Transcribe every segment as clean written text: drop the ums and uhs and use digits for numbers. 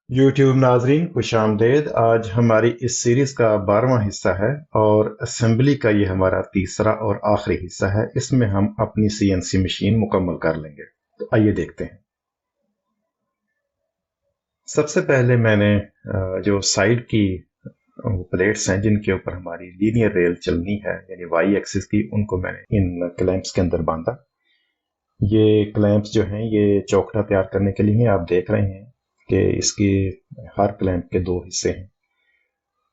YouTube नाजरीन खुशामदेद। आज हमारी इस सीरीज का 12वां हिस्सा है और असेंबली का ये हमारा तीसरा और आखिरी हिस्सा है। इसमें हम अपनी सीएनसी मशीन मुकम्मल कर लेंगे। तो आइए देखते हैं। सबसे पहले मैंने जो साइड की प्लेट्स हैं जिनके ऊपर हमारी लीनियर रेल चलनी है यानी वाई एक्सिस की, उनको मैंने इन क्लैंप्स के अंदर बांधा। ये क्लैंप्स जो हैं ये चौखटा तैयार करने के लिए हैं। आप देख रहे हैं कि इसकी हर क्लैंप के दो हिस्से हैं।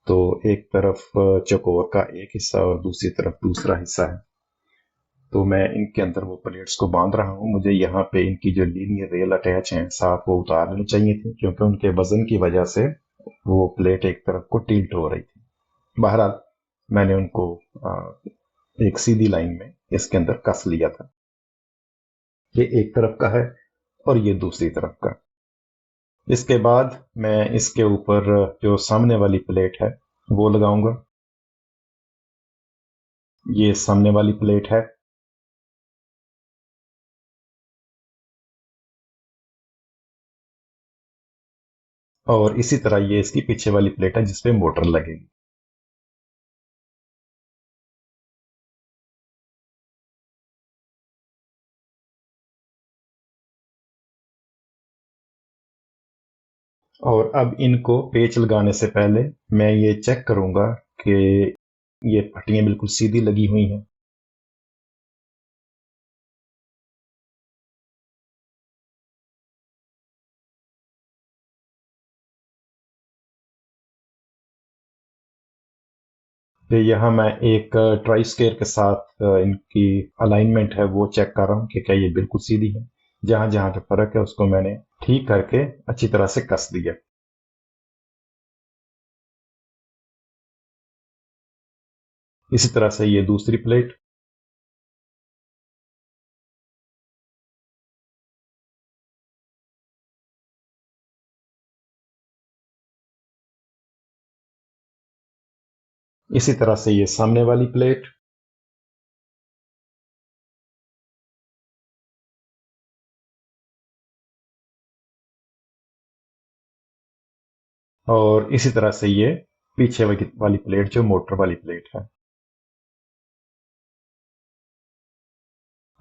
तो एक तरफ चौकोर का एक हिस्सा और दूसरी तरफ दूसरा हिस्सा है। तो मैं इनके अंदर वो प्लेट्स को बांध रहा हूँ। मुझे यहाँ पे इनकी जो लीनियर रेल अटैच हैं साथ वो उतार लेनी चाहिए थी, क्योंकि उनके वजन की वजह से वो प्लेट एक तरफ को टिल्ट हो रही थी। बहरहाल मैंने उनको एक सीधी लाइन में इसके अंदर कस लिया था। ये एक तरफ का है और ये दूसरी तरफ का। इसके बाद मैं इसके ऊपर जो सामने वाली प्लेट है वो लगाऊंगा। ये सामने वाली प्लेट है। और इसी तरह ये इसकी पीछे वाली प्लेट है जिसपे मोटर लगेगी। और अब इनको पेच लगाने से पहले मैं ये चेक करूंगा कि ये पट्टियां बिल्कुल सीधी लगी हुई हैं। तो यहाँ मैं एक ट्राई स्केयर के साथ इनकी अलाइनमेंट है वो चेक कर रहा हूँ कि क्या ये बिल्कुल सीधी है। जहां जहां पे फर्क है उसको मैंने ठीक करके अच्छी तरह से कस दिया। इसी तरह से ये दूसरी प्लेट। इसी तरह से ये सामने वाली प्लेट। और इसी तरह से ये पीछे वाली प्लेट जो मोटर वाली प्लेट है।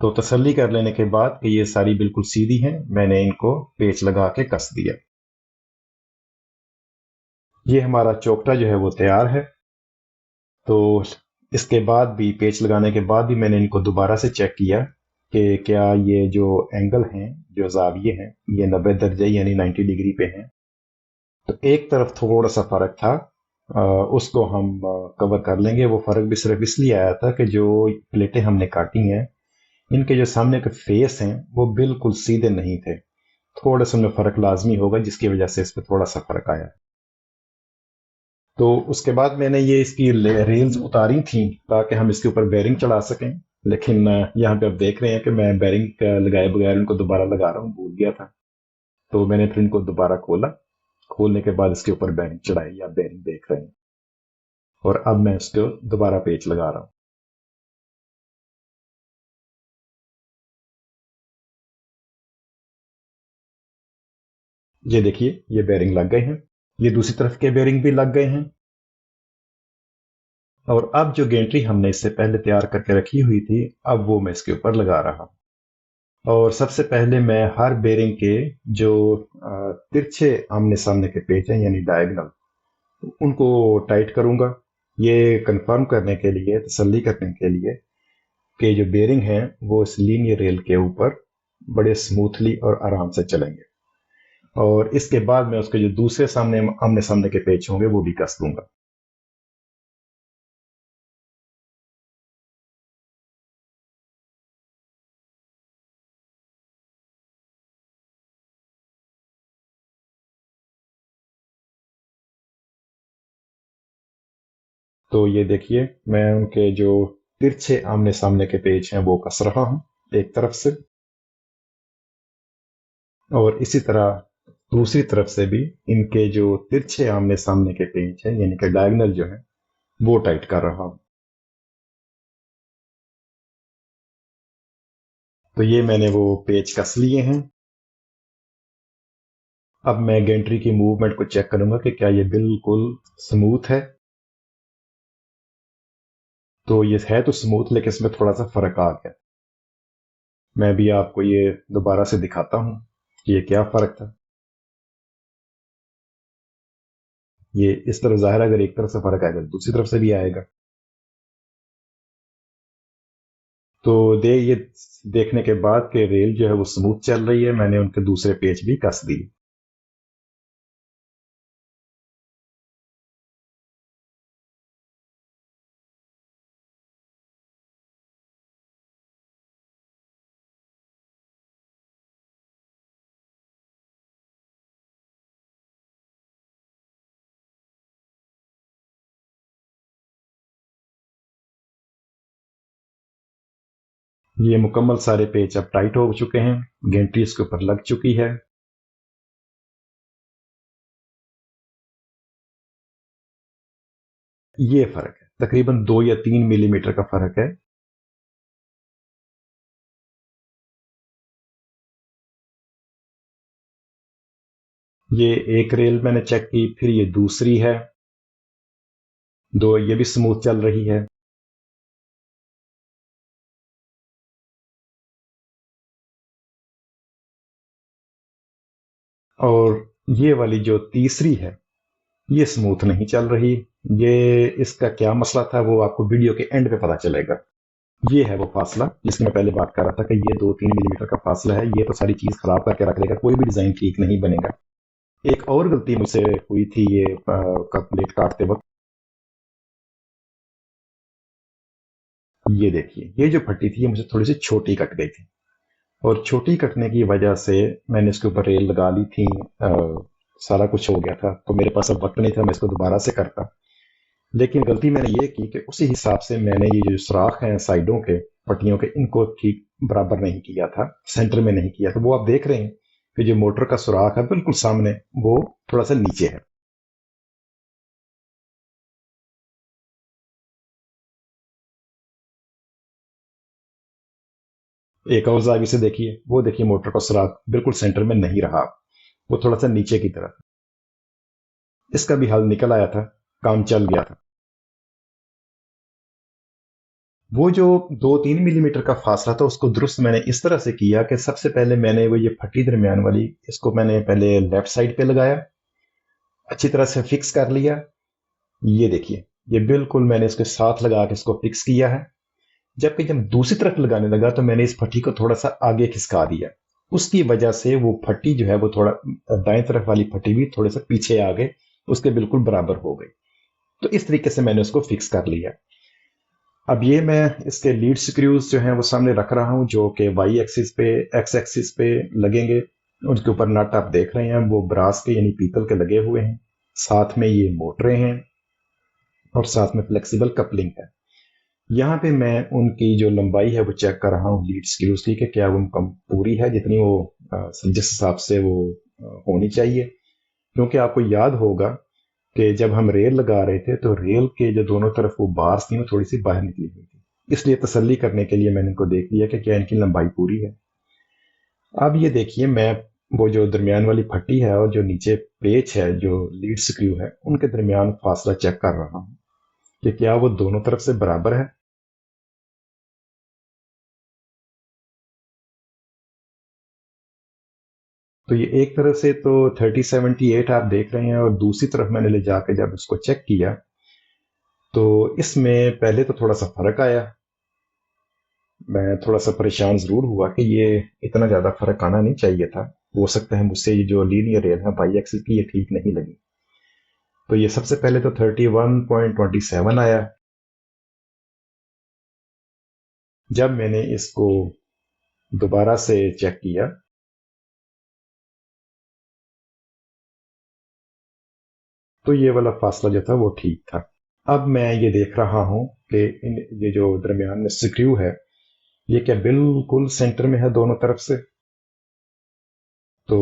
तो तसल्ली कर लेने के बाद कि ये सारी बिल्कुल सीधी हैं, मैंने इनको पेच लगा के कस दिया। ये हमारा चौकटा जो है वो तैयार है। तो इसके बाद भी पेच लगाने के बाद भी मैंने इनको दोबारा से चेक किया कि क्या ये जो एंगल हैं, जो जाविये हैं, ये 90 दर्जे यानी 90 डिग्री पे हैं। तो एक तरफ थोड़ा सा फर्क था। उसको हम कवर कर लेंगे। वो फर्क भी सिर्फ इसलिए आया था कि जो प्लेटें हमने काटी हैं इनके जो सामने के फेस हैं वो बिल्कुल सीधे नहीं थे। थोड़ा सा उनमें फर्क लाजमी होगा जिसकी वजह से इस पर थोड़ा सा फर्क आया। तो उसके बाद मैंने ये इसकी रेल्स उतारी थी ताकि हम इसके ऊपर बेरिंग चढ़ा सकें। लेकिन यहाँ पे आप देख रहे हैं कि मैं बेरिंग लगाए बगैर इनको दोबारा लगा रहा हूँ, भूल गया था। तो मैंने फिर इनको दोबारा खोला। खोलने के बाद इसके ऊपर बेरिंग चढ़ाई। आप बेरिंग देख रहे हैं। और अब मैं इसको दोबारा पेच लगा रहा हूँ। ये देखिए ये बेरिंग लग गए हैं। ये दूसरी तरफ के बेरिंग भी लग गए हैं। और अब जो गेंट्री हमने इससे पहले तैयार करके रखी हुई थी अब वो मैं इसके ऊपर लगा रहा हूँ। और सबसे पहले मैं हर बेरिंग के जो तिरछे आमने सामने के पेच हैं यानी डायगोनल, उनको टाइट करूंगा। ये कंफर्म करने के लिए, तसल्ली करने के लिए कि जो बेरिंग हैं वो इस लीनियर रेल के ऊपर बड़े स्मूथली और आराम से चलेंगे। और इसके बाद मैं उसके जो दूसरे सामने आमने सामने के पेच होंगे वो भी कस दूंगा। तो ये देखिए मैं उनके जो तिरछे आमने सामने के पेज हैं वो कस रहा हूं एक तरफ से। और इसी तरह दूसरी तरफ से भी इनके जो तिरछे आमने सामने के पेज हैं यानी कि डायगोनल जो है वो टाइट कर रहा हूं। तो ये मैंने वो पेज कस लिए हैं। अब मैं गेंट्री की मूवमेंट को चेक करूंगा कि क्या ये बिल्कुल स्मूथ है। तो ये है तो स्मूथ, लेकिन इसमें थोड़ा सा फर्क आ गया। मैं भी आपको ये दोबारा से दिखाता हूँ कि ये क्या फर्क था। ये इस तरफ ज़ाहिर है, अगर एक तरफ से फर्क आएगा तो दूसरी तरफ से भी आएगा। तो ये देखने के बाद कि रेल जो है वो स्मूथ चल रही है, मैंने उनके दूसरे पेच भी कस दिए। ये मुकम्मल सारे पेच अब टाइट हो चुके हैं, गेंट्री इसके ऊपर लग चुकी है। ये फर्क है, तकरीबन 2 या 3 मिलीमीटर का फर्क है। ये एक रेल मैंने चेक की, फिर ये दूसरी है, दो ये भी स्मूथ चल रही है। और ये वाली जो तीसरी है, ये स्मूथ नहीं चल रही। ये इसका क्या मसला था वो आपको वीडियो के एंड पे पता चलेगा। ये है वो फासला जिसकी मैं पहले बात कर रहा था कि ये 2-3 मिलीमीटर का फासला है, ये तो सारी चीज खराब करके रख देगा, कोई भी डिजाइन ठीक नहीं बनेगा। एक और गलती मुझसे हुई थी ये कप प्लेट काटते वक्त। ये देखिए, ये जो फट्टी थी ये मुझे थोड़ी सी छोटी कट गई थी, और छोटी कटने की वजह से मैंने इसके ऊपर रेल लगा ली थी। सारा कुछ हो गया था, तो मेरे पास अब वक्त नहीं था मैं इसको दोबारा से करता। लेकिन गलती मैंने ये की कि उसी हिसाब से मैंने ये जो सुराख हैं साइडों के पट्टियों के, इनको ठीक बराबर नहीं किया था, सेंटर में नहीं किया। तो वो आप देख रहे हैं कि जो मोटर का सुराख है बिल्कुल सामने, वो थोड़ा सा नीचे है। एक और जावी से देखिए, वो देखिए मोटर का सुराख बिल्कुल सेंटर में नहीं रहा, वो थोड़ा सा नीचे की तरफ। इसका भी हल निकल आया था, काम चल गया था। वो जो 2-3 मिलीमीटर का फासला था उसको दुरुस्त मैंने इस तरह से किया कि सबसे पहले मैंने वो ये फटी दरमियान वाली, इसको मैंने पहले लेफ्ट साइड पे लगाया, अच्छी तरह से फिक्स कर लिया। ये देखिए, ये बिल्कुल मैंने इसके साथ लगा के इसको फिक्स किया है। जबकि जब दूसरी तरफ लगाने लगा तो मैंने इस फटी को थोड़ा सा आगे खिसका दिया। उसकी वजह से वो फटी जो है वो थोड़ा, दाएं तरफ वाली फटी भी थोड़े से पीछे आ गए, उसके बिल्कुल बराबर हो गई। तो इस तरीके से मैंने उसको फिक्स कर लिया। अब ये मैं इसके लीड स्क्रूज जो हैं वो सामने रख रहा हूँ, जो कि वाई एक्सिस पे, एक्स एक्सिस पे लगेंगे। उनके ऊपर नट आप देख रहे हैं वो ब्रास के यानी पीतल के लगे हुए हैं। साथ में ये मोटरें हैं और साथ में फ्लेक्सिबल कपलिंग है। यहाँ पे मैं उनकी जो लंबाई है वो चेक कर रहा हूँ लीड स्क्रूज की, कि क्या वो कम पूरी है जितनी वो जिस हिसाब से वो होनी चाहिए। क्योंकि आपको याद होगा कि जब हम रेल लगा रहे थे तो रेल के जो दोनों तरफ वो बार्स थी वो थोड़ी सी बाहर निकली हुई थी। इसलिए तसल्ली करने के लिए मैंने इनको देख लिया कि क्या इनकी लंबाई पूरी है। अब ये देखिए, मैं वो जो दरमियान वाली फट्टी है और जो नीचे पेच है जो लीड स्क्रू है, उनके दरमियान फासला चेक कर रहा हूँ कि क्या वो दोनों तरफ से बराबर है। तो ये एक तरफ से तो 3078 आप देख रहे हैं, और दूसरी तरफ मैंने ले जाके जब उसको चेक किया तो इसमें पहले तो थोड़ा सा फर्क आया। मैं थोड़ा सा परेशान जरूर हुआ कि ये इतना ज्यादा फर्क आना नहीं चाहिए था। हो सकता है मुझसे ये जो लीनियर रेल है बाई एक्सिस की, ये ठीक नहीं लगी। तो ये सबसे पहले तो 31.27 आया। जब मैंने इसको दोबारा से चेक किया तो ये वाला फासला जो था वो ठीक था। अब मैं ये देख रहा हूं कि ये जो दरमियान में स्क्रू है, ये क्या बिल्कुल सेंटर में है दोनों तरफ से। तो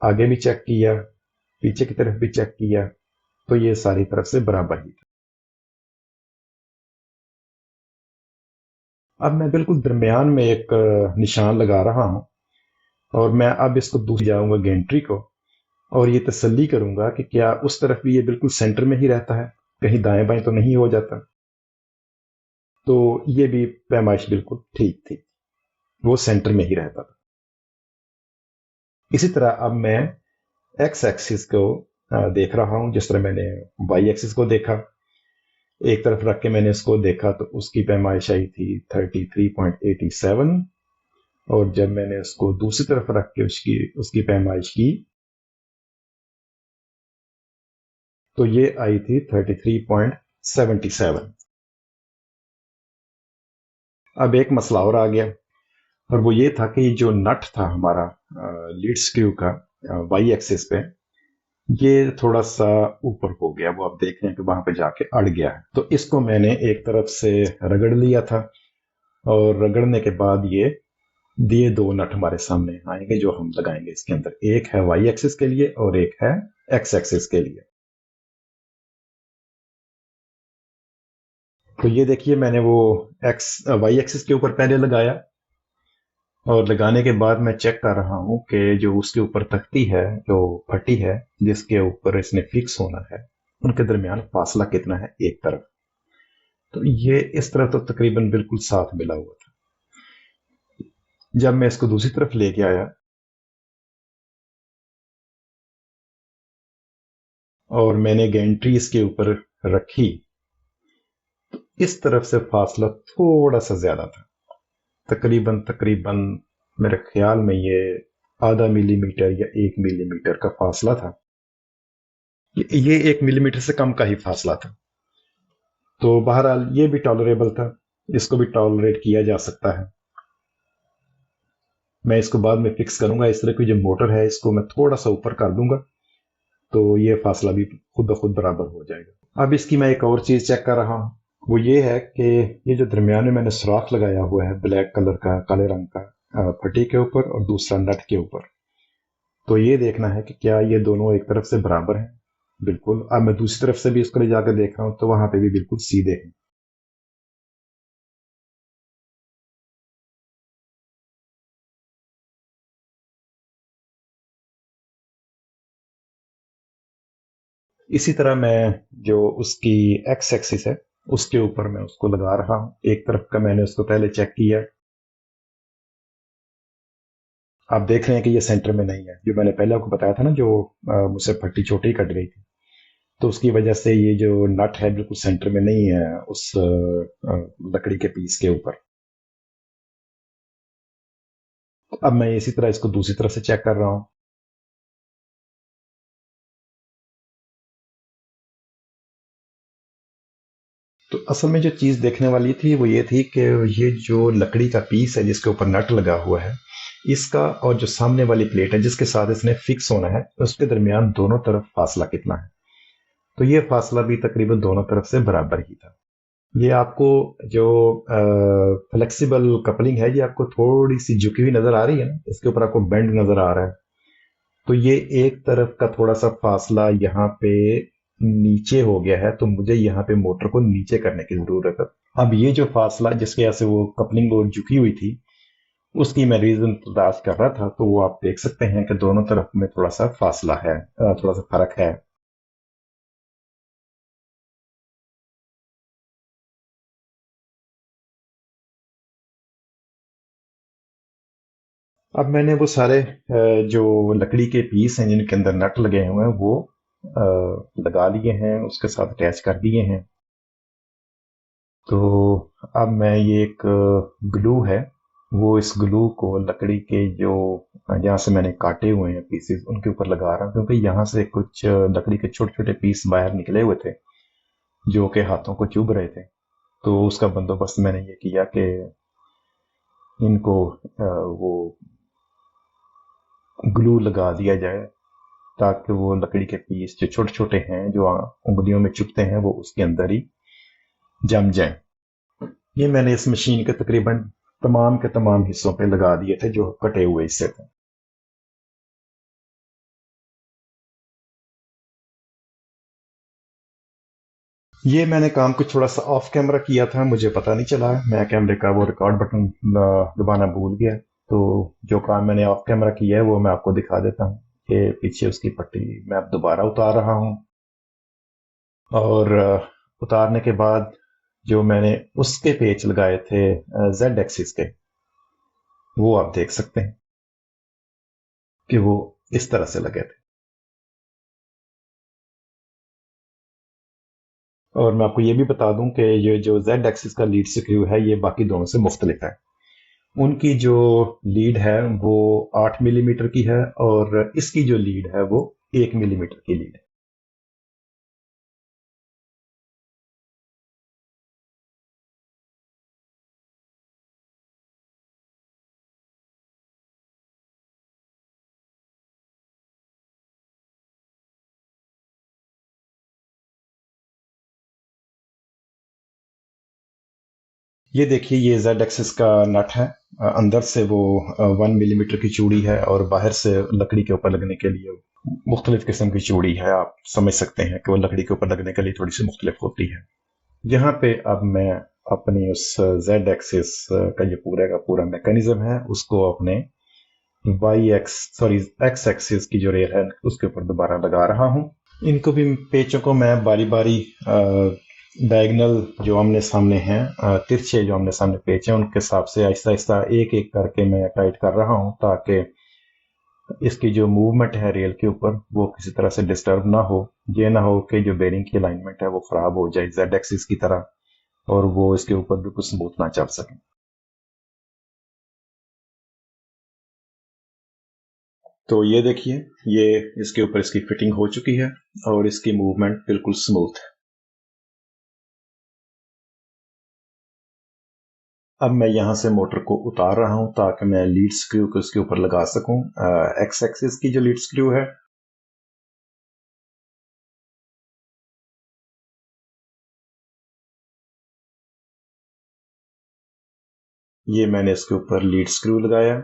आगे भी चेक किया, पीछे की तरफ भी चेक किया, तो ये सारी तरफ से बराबर ही था। अब मैं बिल्कुल दरमियान में एक निशान लगा रहा हूं, और मैं अब इसको दूसरी जाऊंगा गेंट्री को, और ये तसल्ली करूंगा कि क्या उस तरफ भी ये बिल्कुल सेंटर में ही रहता है, कहीं दाएं बाएं तो नहीं हो जाता। तो ये भी पैमाइश बिल्कुल ठीक थी, वो सेंटर में ही रहता था। इसी तरह अब मैं एक्स एक्सिस को देख रहा हूं, जिस तरह मैंने वाई एक्सिस को देखा। एक तरफ रख के मैंने इसको देखा तो उसकी पैमाइश आई थी 33.87, और जब मैंने उसको दूसरी तरफ रख के उसकी उसकी पैमाइश की तो ये आई थी 33.77। अब एक मसला और आ गया, और वो ये था कि जो नट था हमारा लीड स्क्रू का वाई एक्सिस पे, ये थोड़ा सा ऊपर हो गया। वो आप देख रहे हैं कि वहां पे जाके अड़ गया है। तो इसको मैंने एक तरफ से रगड़ लिया था, और रगड़ने के बाद ये दो नट हमारे सामने आएंगे जो हम लगाएंगे इसके अंदर। एक है वाई एक्सिस के लिए और एक है एक्स एक्सिस के लिए। तो ये देखिए, मैंने वो एक्स वाई एक्सिस के ऊपर पहले लगाया, और लगाने के बाद मैं चेक कर रहा हूं कि जो उसके ऊपर तख्ती है, जो फटी है जिसके ऊपर इसने फिक्स होना है, उनके दरमियान फासला कितना है एक तरफ। तो ये इस तरफ तो तकरीबन बिल्कुल साथ मिला हुआ था। जब मैं इसको दूसरी तरफ लेके आया और मैंने गैंट्री इसके ऊपर रखी, इस तरफ से फासला थोड़ा सा ज्यादा था। तकरीबन तकरीबन मेरे ख्याल में ये आधा मिलीमीटर या 1 मिलीमीटर का फासला था। ये 1 मिलीमीटर से कम का ही फासला था। तो बहरहाल ये भी टॉलरेबल था, इसको भी टॉलरेट किया जा सकता है। मैं इसको बाद में फिक्स करूंगा। इस तरह की जो मोटर है इसको मैं थोड़ा सा ऊपर कर दूंगा तो ये फासला भी खुद ब खुद बराबर हो जाएगा। अब इसकी मैं एक और चीज चेक कर रहा हूँ, वो ये है कि ये जो दरमियान में मैंने सुराख लगाया हुआ है ब्लैक कलर का, काले रंग का, फटी के ऊपर और दूसरा नट के ऊपर, तो ये देखना है कि क्या ये दोनों एक तरफ से बराबर हैं। बिल्कुल। अब मैं दूसरी तरफ से भी इसको ले जाकर देख रहा हूं तो वहां पे भी बिल्कुल सीधे हैं। इसी तरह मैं जो उसकी एक्स एक्सिस है उसके ऊपर मैं उसको लगा रहा हूं। एक तरफ का मैंने उसको पहले चेक किया। आप देख रहे हैं कि ये सेंटर में नहीं है। जो मैंने पहले आपको बताया था ना, जो मुझसे फट्टी छोटी कट गई थी, तो उसकी वजह से ये जो नट है बिल्कुल सेंटर में नहीं है उस लकड़ी के पीस के ऊपर। अब मैं इसी तरह इसको दूसरी तरफ से चेक कर रहा हूँ। तो असल में जो चीज देखने वाली थी वो ये थी कि ये जो लकड़ी का पीस है जिसके ऊपर नट लगा हुआ है, इसका और जो सामने वाली प्लेट है जिसके साथ इसने फिक्स होना है, उसके दरमियान दोनों तरफ फासला कितना है। तो ये फासला भी तकरीबन दोनों तरफ से बराबर ही था। ये आपको जो फ्लेक्सिबल कपलिंग है, ये आपको थोड़ी सी झुकी हुई नजर आ रही है ना, इसके ऊपर आपको बेंड नजर आ रहा है। तो ये एक तरफ का थोड़ा सा फासला यहाँ पे नीचे हो गया है, तो मुझे यहाँ पे मोटर को नीचे करने की जरूरत है। अब ये जो फासला जिसके वजह से वो कपलिंग और झुकी हुई थी, उसकी मैं रीजन तलाश कर रहा था, तो वो आप देख सकते हैं कि दोनों तरफ में थोड़ा सा फासला है, थोड़ा सा फर्क है। अब मैंने वो सारे जो लकड़ी के पीस हैं जिनके अंदर नट लगे हुए हैं वो लगा लिए हैं, उसके साथ अटैच कर दिए हैं। तो अब मैं ये एक ग्लू है, वो इस ग्लू को लकड़ी के जो जहाँ से मैंने काटे हुए हैं पीसेस उनके ऊपर लगा रहा हूँ, क्योंकि यहाँ से कुछ लकड़ी के छोटे छोटे पीस बाहर निकले हुए थे जो कि हाथों को चुभ रहे थे। तो उसका बंदोबस्त मैंने ये किया कि इनको वो ग्लू लगा दिया जाए, ताकि वो लकड़ी के पीस जो छोटे छोटे हैं जो उंगलियों में चुभते हैं वो उसके अंदर ही जम जाएं। ये मैंने इस मशीन के तकरीबन तमाम के तमाम हिस्सों पे लगा दिए थे जो कटे हुए हिस्से थे। ये मैंने काम को थोड़ा सा ऑफ कैमरा किया था, मुझे पता नहीं चला। मैं कैमरे का वो रिकॉर्ड बटन दबाना भूल गया। तो जो काम मैंने ऑफ कैमरा किया है वो मैं आपको दिखा देता हूँ। ये पीछे उसकी पट्टी मैं अब दोबारा उतार रहा हूँ। और उतारने के बाद जो मैंने उसके पेच लगाए थे जेड एक्सिस के, वो आप देख सकते हैं कि वो इस तरह से लगे थे। और मैं आपको ये भी बता दूं कि ये जो जेड एक्सिस का लीड स्क्रू है ये बाकी दोनों से मुख्तलिफ है। उनकी जो लीड है वो 8 मिलीमीटर की है और इसकी जो लीड है वो 1 मिलीमीटर की लीड है। ये देखिए ये जेड एक्सिस का नट है। अंदर से वो 1 मिलीमीटर की चूड़ी है और बाहर से लकड़ी के ऊपर लगने के लिए मुख्तलिफ किस्म की चूड़ी है। आप समझ सकते हैं कि वो लकड़ी के ऊपर लगने के लिए थोड़ी सी मुख्तलिफ होती है। यहाँ पे अब मैं अपनी उस जेड एक्सिस का ये पूरा का पूरा मैकेनिज्म है उसको अपने एक्स एक्सिस की जो रेल है उसके ऊपर दोबारा लगा रहा हूँ। इनको भी पेचों को मैं बारी बारी डायगनल जो आमने सामने हैं, तिरछे जो आमने सामने पेच हैं उनके हिसाब से आहिस्ता आहिस्ता एक एक करके मैं टाइट कर रहा हूँ ताकि इसकी जो मूवमेंट है रेल के ऊपर वो किसी तरह से डिस्टर्ब ना हो। ये ना हो कि जो बेरिंग की अलाइनमेंट है वो खराब हो जाए जेड एक्सिस की तरह और वो इसके ऊपर बिल्कुल स्मूथ ना चल सके। तो ये देखिए ये इसके ऊपर इसकी फिटिंग हो चुकी है और इसकी मूवमेंट बिल्कुल स्मूथ है। अब मैं यहाँ से मोटर को उतार रहा हूँ ताकि मैं लीड स्क्रू को इसके ऊपर लगा सकूं। एक्स एक्सिस की जो लीड स्क्रू है ये मैंने इसके ऊपर लीड स्क्रू लगाया।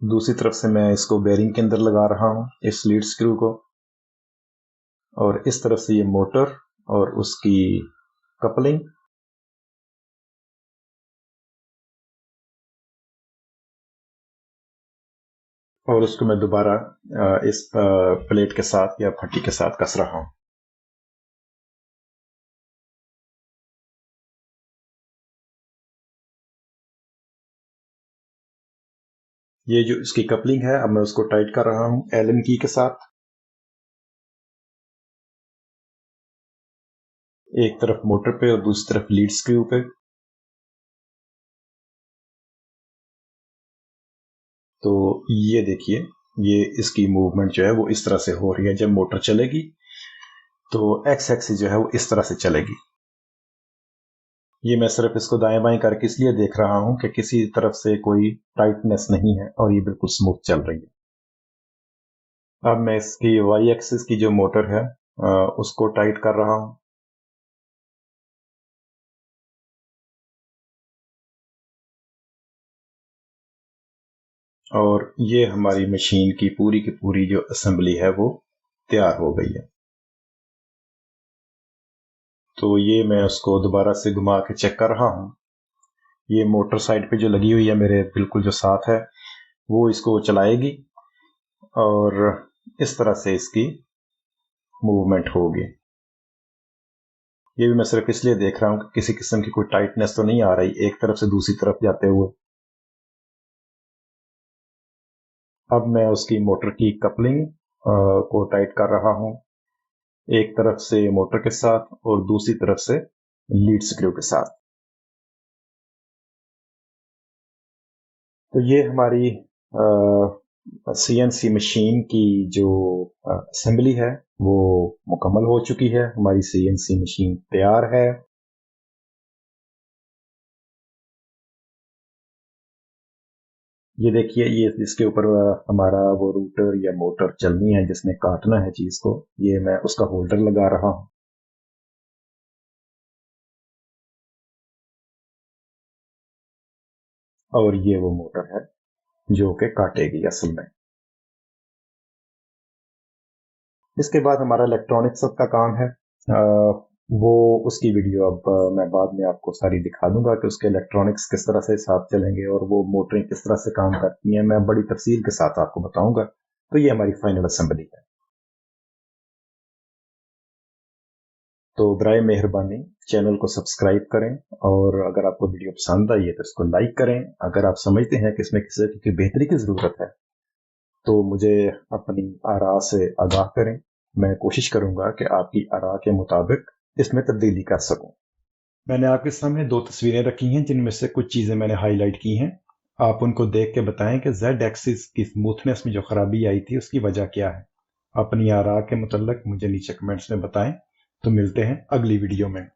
दूसरी तरफ से मैं इसको बेरिंग के अंदर लगा रहा हूँ इस लीड स्क्रू को। और इस तरफ से ये मोटर और उसकी कपलिंग। और उसको मैं दोबारा इस प्लेट के साथ या फट्टी के साथ कस रहा हूँ। ये जो इसकी कपलिंग है अब मैं उसको टाइट कर रहा हूँ एलन की के साथ। एक तरफ मोटर पे और दूसरी तरफ लीड स्क्रू पे। तो ये देखिए ये इसकी मूवमेंट जो है वो इस तरह से हो रही है। जब मोटर चलेगी तो एक्स एक्सिस जो है वो इस तरह से चलेगी। ये मैं सिर्फ इसको दाएं बाएं करके इसलिए देख रहा हूं कि किसी तरफ से कोई टाइटनेस नहीं है और ये बिल्कुल स्मूथ चल रही है। अब मैं इसकी वाई एक्सिस की जो मोटर है उसको टाइट कर रहा हूं। और ये हमारी मशीन की पूरी जो असेंबली है वो तैयार हो गई है। तो ये मैं उसको दोबारा से घुमा के चेक कर रहा हूँ। ये मोटर साइड पे जो लगी हुई है मेरे बिल्कुल जो साथ है वो इसको चलाएगी और इस तरह से इसकी मूवमेंट होगी। ये भी मैं सिर्फ इसलिए देख रहा हूँ कि किसी किस्म की कोई टाइटनेस तो नहीं आ रही एक तरफ से दूसरी तरफ जाते हुए। अब मैं उसकी मोटर की कपलिंग को टाइट कर रहा हूँ एक तरफ से मोटर के साथ और दूसरी तरफ से लीड स्क्रू के साथ। तो ये हमारी सीएनसी मशीन की जो असेंबली है वो मुकम्मल हो चुकी है। हमारी सीएनसी मशीन तैयार है। ये देखिए ये इसके ऊपर हमारा वो रूटर या मोटर चलनी है जिसने काटना है चीज को। ये मैं उसका होल्डर लगा रहा हूँ। और ये वो मोटर है जो कि काटेगी असल में। इसके बाद हमारा इलेक्ट्रॉनिक्स का काम है। वो उसकी वीडियो अब मैं बाद में आपको सारी दिखा दूंगा कि उसके इलेक्ट्रॉनिक्स किस तरह से साथ चलेंगे और वो मोटरिंग किस तरह से काम करती हैं, मैं बड़ी तफसील के साथ आपको बताऊंगा। तो ये हमारी फाइनल असेंबली है। तो बराए मेहरबानी चैनल को सब्सक्राइब करें, और अगर आपको वीडियो पसंद आई है तो इसको लाइक करें। अगर आप समझते हैं कि इसमें किसी की बेहतरी की ज़रूरत है तो मुझे अपनी आरा से आगाह करें। मैं कोशिश करूंगा कि आपकी आरा के मुताबिक इसमें तब्दीली कर सकूं। मैंने आपके सामने दो तस्वीरें रखी हैं जिनमें से कुछ चीज़ें मैंने हाईलाइट की हैं। आप उनको देख के बताएं कि जेड एक्सिस की स्मूथनेस में जो खराबी आई थी उसकी वजह क्या है। अपनी आरा के मुतल्लक मुझे नीचे कमेंट्स में बताएं। तो मिलते हैं अगली वीडियो में।